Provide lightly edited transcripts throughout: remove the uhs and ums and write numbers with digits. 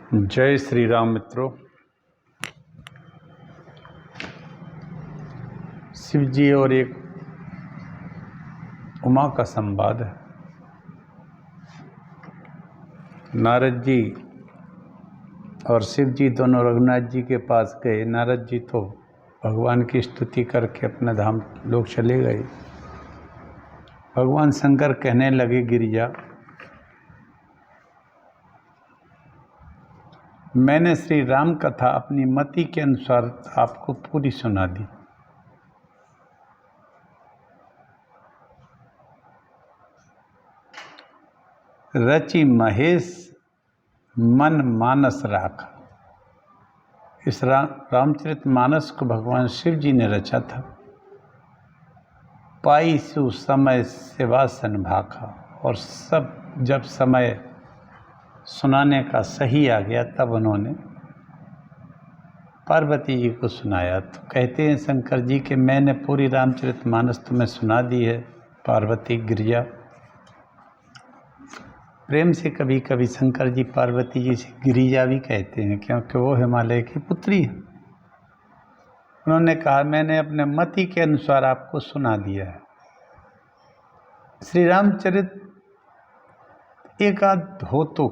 जय श्री राम मित्रों। शिव जी और एक उमा का संवाद है। नारद जी और शिव जी दोनों रघुनाथ जी के पास गए। नारद जी तो भगवान की स्तुति करके अपना धाम लोग चले गए। भगवान शंकर कहने लगे, गिरिजा, मैंने श्री राम कथा अपनी मति के अनुसार आपको पूरी सुना दी। रचि महेश मन मानस राखा। इस रामचरित मानस को भगवान शिव जी ने रचा था। पाई सु समय सेवासन भाखा। और सब जब समय सुनाने का सही आ गया तब उन्होंने पार्वती जी को सुनाया। तो कहते हैं शंकर जी कि मैंने पूरी रामचरित मानस तुम्हें सुना दी है पार्वती गिरिजा। प्रेम से कभी कभी शंकर जी पार्वती जी से गिरिजा भी कहते हैं, क्योंकि वो हिमालय की पुत्री है। उन्होंने कहा, मैंने अपने मति के अनुसार आपको सुना दिया है। श्री रामचरित एक आध हो तो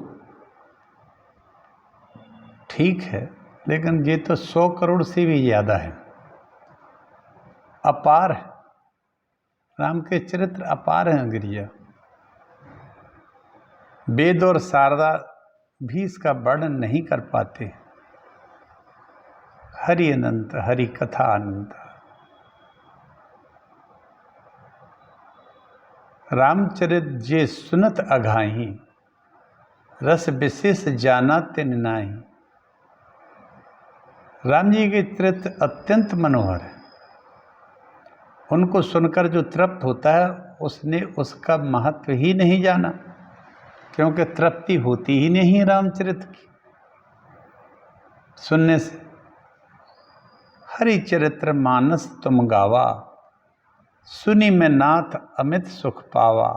ठीक है, लेकिन ये तो 100 करोड़ से भी ज़्यादा है, अपार है। राम के चरित्र अपार हैं गिरिजा। वेद और शारदा भी इसका वर्णन नहीं कर पाते। हरि अनंत, हरि कथा अनंत। रामचरित जे सुनत अघाही, रस विशेष जाना तिन नाही। राम जी के चरित्र अत्यंत मनोहर है। उनको सुनकर जो तृप्त होता है उसने उसका महत्व ही नहीं जाना, क्योंकि तृप्ति होती ही नहीं रामचरित की सुनने से। हरि चरित्र मानस तुम गावा, सुनी में नाथ अमित सुख पावा।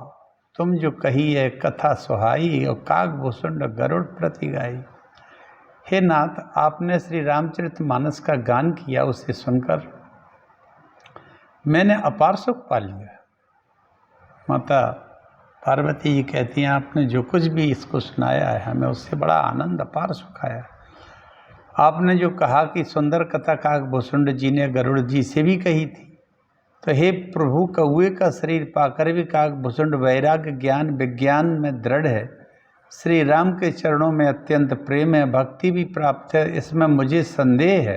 तुम जो कही है कथा सुहाई, और काग भुसुंड गरुड़ प्रति गाई। हे नाथ, आपने श्री रामचरित मानस का गान किया, उसे सुनकर मैंने अपार सुख पा लिया। माता पार्वती जी कहती हैं, आपने जो कुछ भी इसको सुनाया है हमें उससे बड़ा आनंद अपार सुख आया। आपने जो कहा कि सुंदर कथा काग भुसुंड जी ने गरुड़ जी से भी कही थी, तो हे प्रभु, कौए का शरीर पाकर भी काग भुसुंड वैराग्य ज्ञान विज्ञान में दृढ़ है। श्री राम के चरणों में अत्यंत प्रेम है, भक्ति भी प्राप्त है, इसमें मुझे संदेह है।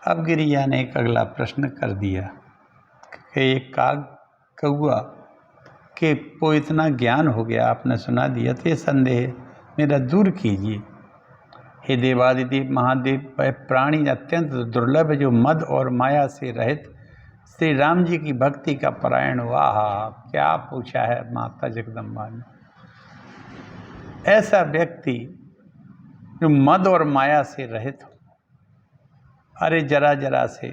अब गिरिजा ने एक अगला प्रश्न कर दिया कि एक काग कौआ के को इतना ज्ञान हो गया, आपने सुना दिया, तो ये संदेह मेरा दूर कीजिए। हे देवादिदेव महादेव, वह प्राणी अत्यंत दुर्लभ है जो मद और माया से रहित श्री राम जी की भक्ति का परायण हुआ। क्या पूछा है माता जगदम्बा ने। ऐसा व्यक्ति जो मद और माया से रहित हो। अरे जरा जरा से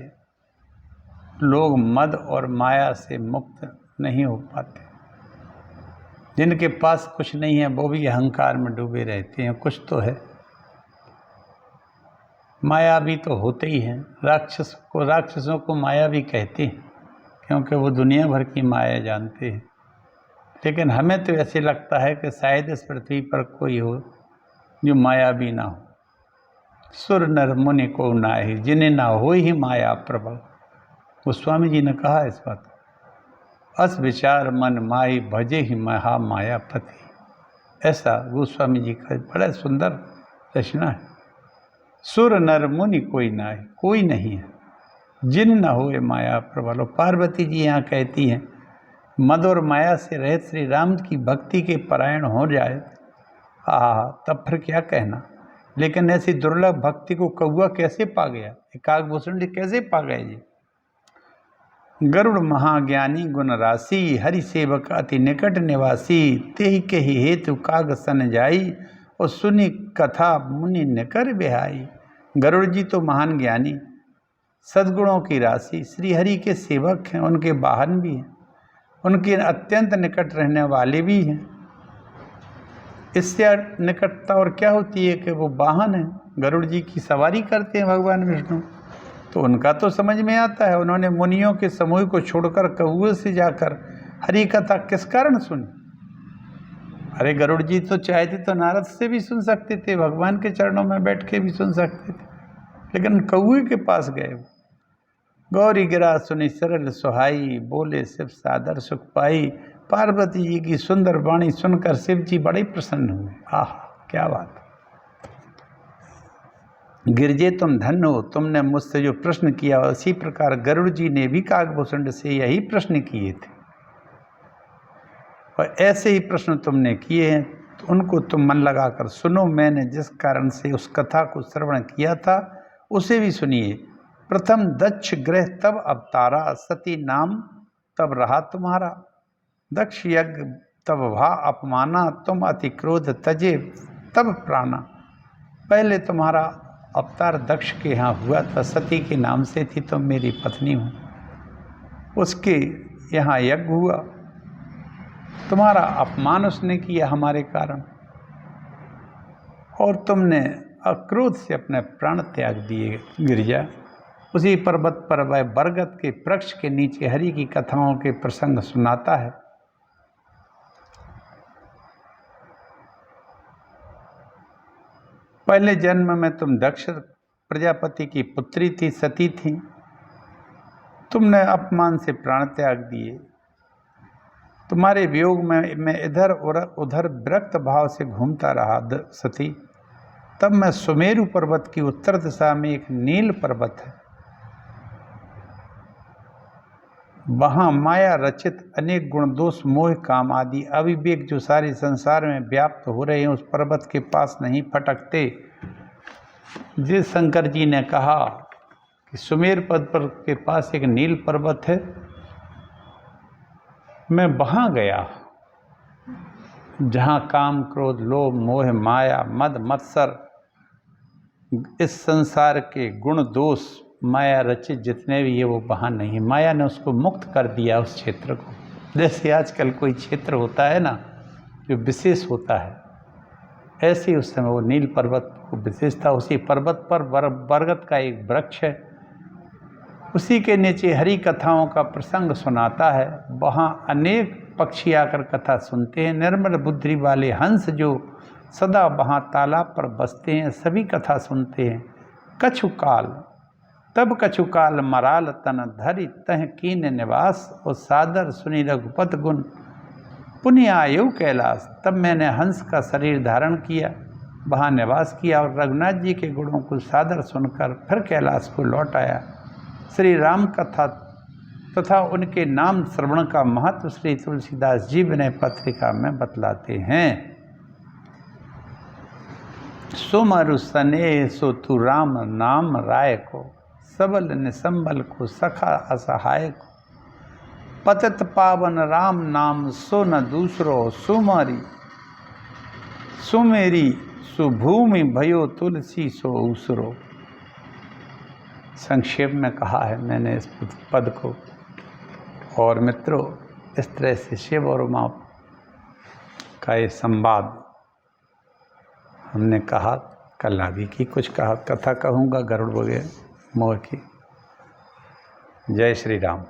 लोग मद और माया से मुक्त नहीं हो पाते। जिनके पास कुछ नहीं है वो भी अहंकार में डूबे रहते हैं। कुछ तो है, माया भी तो होते ही हैं। राक्षसों को माया भी कहते हैं, क्योंकि वो दुनिया भर की माया जानते हैं। लेकिन हमें तो ऐसे लगता है कि शायद इस पृथ्वी पर कोई हो जो माया भी ना हो। सुर नर मुनि को नाहि, जिन्हें ना हो ही माया प्रबल। गोस्वामी जी ने कहा इस बात को। अस विचार मन माई, भजे ही महा मायापति। ऐसा गोस्वामी जी का बड़ा सुंदर रचना है। सुर नर मुनि कोई नाहि, कोई नहीं है जिन न होए माया प्रबल। पार्वती जी यहाँ कहती हैं, मद और माया से रहित श्री राम की भक्ति के परायण हो जाए, तब फिर क्या कहना। लेकिन ऐसी दुर्लभ भक्ति को कौआ कैसे पा गया, काग भुसुंड कैसे पा गए जी। गरुड़ महाज्ञानी गुण राशि, हरि सेवक अति निकट निवासी। तेहि के ही हेतु काग सन जाई, और सुनी कथा मुनि निकर बिहाई। गरुड़ जी तो महान ज्ञानी, सद्गुणों की राशि, श्री हरि के सेवक हैं, उनके वाहन भी हैं, उनके अत्यंत निकट रहने वाले भी हैं। इससे निकटता और क्या होती है कि वो वाहन है, गरुड़ जी की सवारी करते हैं भगवान विष्णु, तो उनका तो समझ में आता है। उन्होंने मुनियों के समूह को छोड़कर कौए से जाकर हरि कथा किस कारण सुनी? अरे गरुड़ जी तो चाहते तो नारद से भी सुन सकते थे, भगवान के चरणों में बैठ के भी सुन सकते थे, लेकिन कौए के पास गए। गौरी गिरा सुनी सरल सुहाई, बोले शिव सादर सुख पाई। पार्वती जी की सुंदर वाणी सुनकर शिव जी बड़े प्रसन्न हुए। आह क्या बात! गिरजे तुम धन्य हो, तुमने मुझसे जो प्रश्न किया उसी प्रकार गरुड़ जी ने भी काकभूषण से यही प्रश्न किए थे, और ऐसे ही प्रश्न तुमने किए हैं, तो उनको तुम मन लगाकर सुनो। मैंने जिस कारण से उस कथा को श्रवण किया था उसे भी सुनिए। प्रथम दक्ष गृह तब अवतारा, सती नाम तब रहा तुम्हारा। दक्ष यज्ञ तब भा अपमाना, तुम अति क्रोध तजे तब प्राणा। पहले तुम्हारा अवतार दक्ष के यहाँ हुआ था, सती के नाम से थी, तुम मेरी पत्नी हो। उसके यहाँ यज्ञ हुआ, तुम्हारा अपमान उसने किया हमारे कारण, और तुमने अक्रोध से अपने प्राण त्याग दिए। गिरिजा उसी पर्वत पर वह बरगद के वृक्ष के नीचे हरि की कथाओं के प्रसंग सुनाता है। पहले जन्म में तुम दक्ष प्रजापति की पुत्री थी, सती थी। तुमने अपमान से प्राण त्याग दिए। तुम्हारे वियोग में मैं इधर और उधर विरक्त भाव से घूमता रहा सती। तब मैं सुमेरु पर्वत की उत्तर दिशा में एक नील पर्वत है, वहाँ माया रचित अनेक गुण दोष मोह काम आदि अविवेक जो सारे संसार में व्याप्त हो रहे हैं, उस पर्वत के पास नहीं फटकते। जिस शंकर जी ने कहा कि सुमेर पर्वत के पास एक नील पर्वत है, मैं वहाँ गया जहाँ काम क्रोध लोभ मोह माया मद मत्सर इस संसार के गुण दोष माया रचित जितने भी ये वो वहाँ नहीं। माया ने उसको मुक्त कर दिया उस क्षेत्र को। जैसे आजकल कोई क्षेत्र होता है ना जो विशेष होता है, ऐसे उस समय वो नील पर्वत को विशेष था। उसी पर्वत पर बरगद का एक वृक्ष है, उसी के नीचे हरि कथाओं का प्रसंग सुनाता है। वहाँ अनेक पक्षी आकर कथा सुनते हैं। निर्मल बुद्धि वाले हंस जो सदा वहाँ तालाब पर बसते हैं, सभी कथा सुनते हैं। कछुकाल तब कछुकाल मराल तन धरि तह कीन निवास, और सादर सुनी रघुपत गुण पुण्य आयु कैलाश। तब मैंने हंस का शरीर धारण किया, वहाँ निवास किया, और रघुनाथ जी के गुणों को सादर सुनकर फिर कैलाश को लौट आया। श्री राम कथा तथा उनके नाम श्रवण का महत्व श्री तुलसीदास जी विनय पत्रिका में बतलाते हैं। सुमरु सने सो तू राम नाम राय को, सबल निसंबल को सखा असहाय को। पतित पावन राम नाम सो न दूसरो, सुमरी सुमेरी सुभूमि भयो तुलसी सो उसरो। संक्षेप में कहा है मैंने इस पद को। और मित्रों, इस तरह से शिव और उमा का ये संवाद हमने कहा। कल आगे की कुछ कथा कहूँगा गरुड़ वगैरह मोह की। जय श्री राम।